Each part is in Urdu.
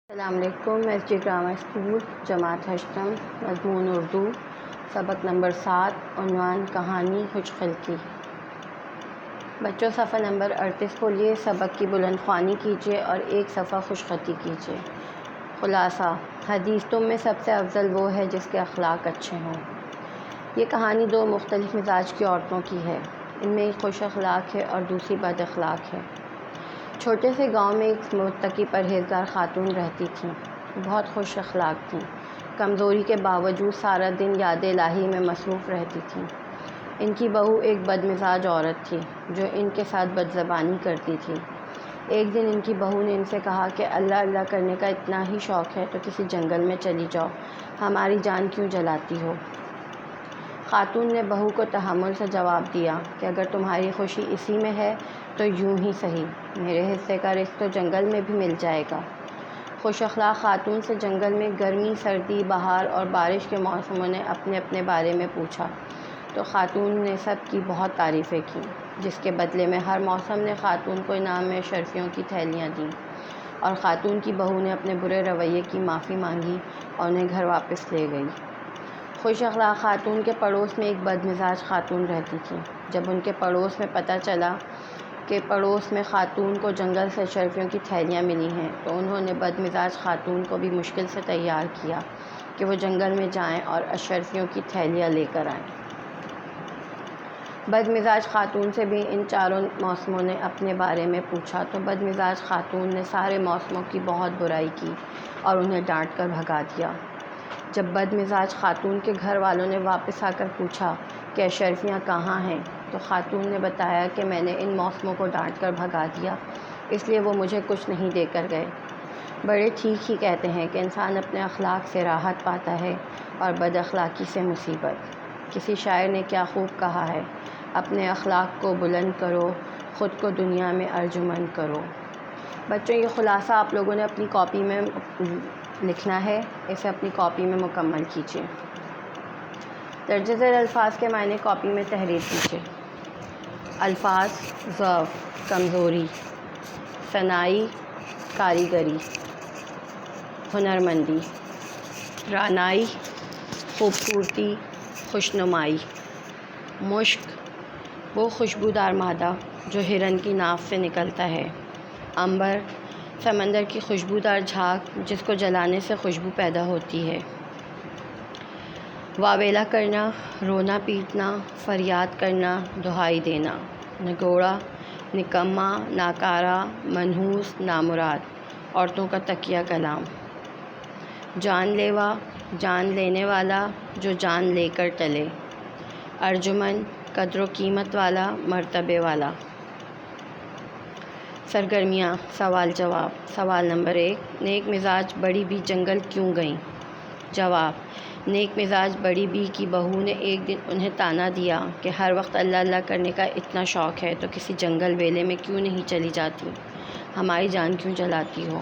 السلام علیکم۔ ایس جی ڈرامہ اسکول جماعت ہشتم، مضمون اردو، سبق نمبر 7، عنوان کہانی خوش خلقی۔ بچوں صفحہ نمبر 38 کھولیے، سبق کی بلند خوانی کیجیے اور ایک صفحہ خوش خطی کیجیے۔ خلاصہ: حدیث تم میں سب سے افضل وہ ہے جس کے اخلاق اچھے ہوں۔ یہ کہانی دو مختلف مزاج کی عورتوں کی ہے۔ ان میں ایک خوش اخلاق ہے اور دوسری بد اخلاق ہے۔ چھوٹے سے گاؤں میں ایک متقی پرہیزگار خاتون رہتی تھیں۔ بہت خوش اخلاق تھیں۔ کمزوری کے باوجود سارا دن یاد الہی میں مصروف رہتی تھیں۔ ان کی بہو ایک بد مزاج عورت تھی جو ان کے ساتھ بد زبانی کرتی تھی۔ ایک دن ان کی بہو نے ان سے کہا کہ اللہ اللہ کرنے کا اتنا ہی شوق ہے تو کسی جنگل میں چلی جاؤ، ہماری جان کیوں جلاتی ہو؟ خاتون نے بہو کو تحمل سے جواب دیا کہ اگر تمہاری خوشی اسی میں ہے تو یوں ہی صحیح، میرے حصے کا رزق تو جنگل میں بھی مل جائے گا۔ خوش اخلاق خاتون سے جنگل میں گرمی، سردی، بہار اور بارش کے موسموں نے اپنے اپنے بارے میں پوچھا تو خاتون نے سب کی بہت تعریفیں کیں، جس کے بدلے میں ہر موسم نے خاتون کو انعام میں اشرفیوں کی تھیلیاں دیں، اور خاتون کی بہو نے اپنے برے رویے کی معافی مانگی اور انہیں گھر واپس لے گئی۔ خوش اخلاق خاتون کے پڑوس میں ایک بد مزاج خاتون رہتی تھی۔ جب ان کے پڑوس میں پتہ چلا کہ پڑوس میں خاتون کو جنگل سے اشرفیوں کی تھیلیاں ملی ہیں تو انہوں نے بد مزاج خاتون کو بھی مشکل سے تیار کیا کہ وہ جنگل میں جائیں اور اشرفیوں کی تھیلیاں لے کر آئیں۔ بد مزاج خاتون سے بھی ان چاروں موسموں نے اپنے بارے میں پوچھا تو بد مزاج خاتون نے سارے موسموں کی بہت برائی کی اور انہیں ڈانٹ کر بھگا دیا۔ جب بد مزاج خاتون کے گھر والوں نے واپس آ کر پوچھا کہ اشرفیاں کہاں ہیں تو خاتون نے بتایا کہ میں نے ان موسموں کو ڈانٹ کر بھگا دیا، اس لیے وہ مجھے کچھ نہیں دے کر گئے۔ بڑے ٹھیک ہی کہتے ہیں کہ انسان اپنے اخلاق سے راحت پاتا ہے اور بد اخلاقی سے مصیبت۔ کسی شاعر نے کیا خوب کہا ہے، اپنے اخلاق کو بلند کرو، خود کو دنیا میں ارجمند کرو۔ بچوں، یہ خلاصہ آپ لوگوں نے اپنی کاپی میں لکھنا ہے، اسے اپنی کاپی میں مکمل کیجیے۔ درج ذیل الفاظ کے معنی کاپی میں تحریر کیجیے۔ الفاظ: ضعف، کمزوری، صناعی، کاریگری، ہنرمندی، رعنائی، خوبصورتی، خوشنمائی، مشک، وہ خوشبودار مادہ جو ہرن کی ناف سے نکلتا ہے، عنبر، سمندر کی خوشبودار جھاگ جس کو جلانے سے خوشبو پیدا ہوتی ہے، واویلا کرنا، رونا پیٹنا، فریاد کرنا، دہائی دینا، نگوڑا، نکما، ناکارہ، منحوس، نامراد، عورتوں کا تکیہ کلام، جان لیوا، جان لینے والا جو جان لے کر ٹلے، ارجمند، قدر و قیمت والا، مرتبے والا۔ سرگرمیاں، سوال جواب۔ سوال نمبر 1، نیک مزاج بڑی بی جنگل کیوں گئیں؟ جواب: نیک مزاج بڑی بی کی بہو نے ایک دن انہیں طعنہ دیا کہ ہر وقت اللہ اللہ کرنے کا اتنا شوق ہے تو کسی جنگل ویلے میں کیوں نہیں چلی جاتی، ہماری جان کیوں جلاتی ہو؟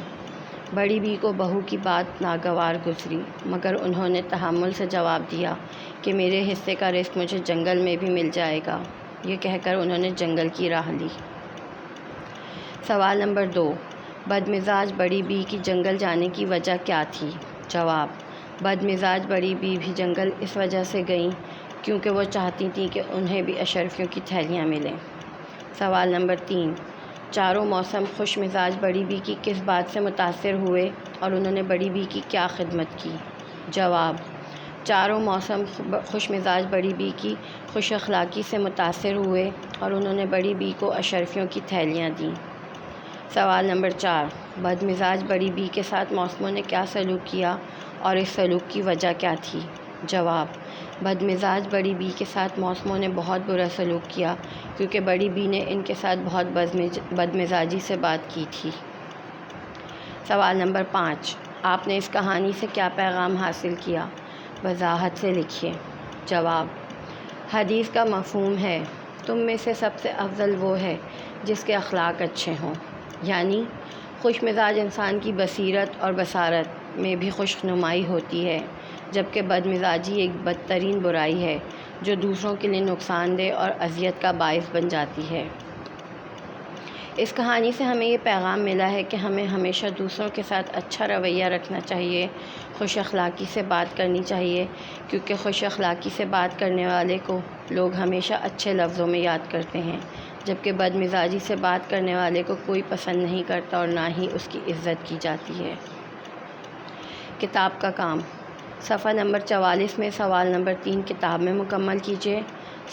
بڑی بی کو بہو کی بات ناگوار گزری، مگر انہوں نے تحمل سے جواب دیا کہ میرے حصے کا رزق مجھے جنگل میں بھی مل جائے گا۔ یہ کہہ کر انہوں نے جنگل کی راہ لی۔ سوال نمبر 2، بد مزاج بڑی بی کی جنگل جانے کی وجہ کیا تھی؟ جواب: بد مزاج بڑی بی بھی جنگل اس وجہ سے گئیں کیونکہ وہ چاہتی تھیں کہ انہیں بھی اشرفیوں کی تھیلیاں ملیں۔ سوال نمبر 3، چاروں موسم خوش مزاج بڑی بی کی کس بات سے متاثر ہوئے اور انہوں نے بڑی بی کی کیا خدمت کی؟ جواب: چاروں موسم خوش مزاج بڑی بی کی خوش اخلاقی سے متاثر ہوئے اور انہوں نے بڑی بی کو اشرفیوں کی تھیلیاں دیں۔ سوال نمبر 4، بد مزاج بڑی بی کے ساتھ موسموں نے کیا سلوک کیا اور اس سلوک کی وجہ کیا تھی؟ جواب: بد مزاج بڑی بی کے ساتھ موسموں نے بہت برا سلوک کیا کیونکہ بڑی بی نے ان کے ساتھ بہت بد مزاجی سے بات کی تھی۔ سوال نمبر 5، آپ نے اس کہانی سے کیا پیغام حاصل کیا؟ وضاحت سے لکھیے۔ جواب: حدیث کا مفہوم ہے، تم میں سے سب سے افضل وہ ہے جس کے اخلاق اچھے ہوں، یعنی خوش مزاج انسان کی بصیرت اور بصارت میں بھی خوش نمائی ہوتی ہے، جبکہ بد مزاجی ایک بدترین برائی ہے جو دوسروں کے لیے نقصان دہ اور اذیت کا باعث بن جاتی ہے۔ اس کہانی سے ہمیں یہ پیغام ملا ہے کہ ہمیں ہمیشہ دوسروں کے ساتھ اچھا رویہ رکھنا چاہیے، خوش اخلاقی سے بات کرنی چاہیے، کیونکہ خوش اخلاقی سے بات کرنے والے کو لوگ ہمیشہ اچھے لفظوں میں یاد کرتے ہیں، جبکہ بد مزاجی سے بات کرنے والے کو کوئی پسند نہیں کرتا اور نہ ہی اس کی عزت کی جاتی ہے۔ کتاب کا کام، صفحہ نمبر 44 میں سوال نمبر 3 کتاب میں مکمل کیجیے۔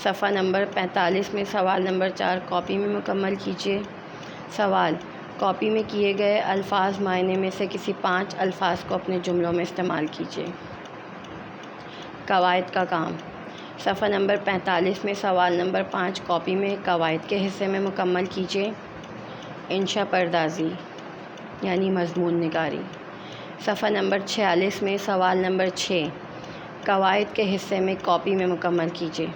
صفحہ نمبر 45 میں سوال نمبر 4 کاپی میں مکمل کیجیے۔ سوال: کاپی میں کیے گئے الفاظ معنی میں سے کسی 5 الفاظ کو اپنے جملوں میں استعمال کیجیے۔ قواعد کا کام، صفحہ نمبر 45 میں سوال نمبر 5 کاپی میں قواعد کے حصے میں مکمل کیجیے۔ انشاء پردازی یعنی مضمون نگاری، صفحہ نمبر 46 میں سوال نمبر 6 قواعد کے حصے میں کاپی میں مکمل کیجیے۔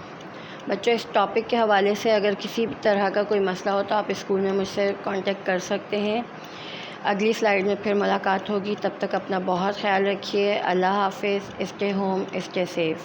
بچوں، اس ٹاپک کے حوالے سے اگر کسی طرح کا کوئی مسئلہ ہو تو آپ اسکول میں مجھ سے کانٹیکٹ کر سکتے ہیں۔ اگلی سلائیڈ میں پھر ملاقات ہوگی، تب تک اپنا بہت خیال رکھیے۔ اللہ حافظ۔ Stay home, stay safe.